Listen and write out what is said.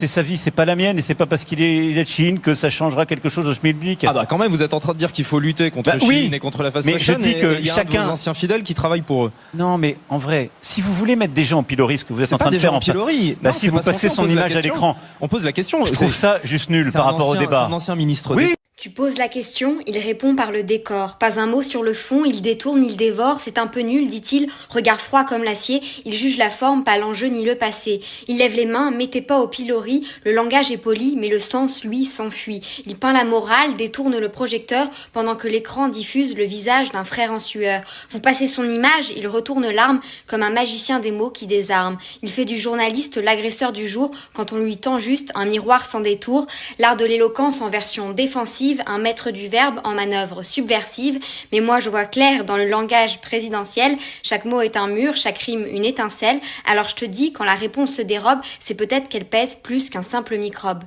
C'est sa vie, c'est pas la mienne, et c'est pas parce qu'il est de Chine que ça changera quelque chose au schmilblick. Ah bah quand même, vous êtes en train de dire qu'il faut lutter contre Chine et contre la fast fashion. Mais je dis que il y a chacun... un de vos anciens fidèles qui travaille pour eux. Non, mais en vrai, si vous voulez mettre des gens en pilori, ce que vous êtes en train de faire en pilori. Bah, si vous passez son image à l'écran, on pose la question. Je trouve ça juste nul par rapport au débat. C'est un ancien ministre. Oui. Tu poses la question, il répond par le décor. Pas un mot sur le fond, il détourne, il dévore, c'est un peu nul, dit-il, regard froid comme l'acier, il juge la forme, pas l'enjeu ni le passé. Il lève les mains, mettez pas au pilori, le langage est poli, mais le sens, lui, s'enfuit. Il peint la morale, détourne le projecteur, pendant que l'écran diffuse le visage d'un frère en sueur. Vous passez son image, il retourne l'arme, comme un magicien des mots qui désarme. Il fait du journaliste l'agresseur du jour, quand on lui tend juste un miroir sans détour. L'art de l'éloquence en version défensive, un maître du verbe en manœuvre subversive, mais moi je vois clair dans le langage présidentiel, chaque mot est un mur, chaque rime une étincelle, alors je te dis, quand la réponse se dérobe, c'est peut-être qu'elle pèse plus qu'un simple microbe.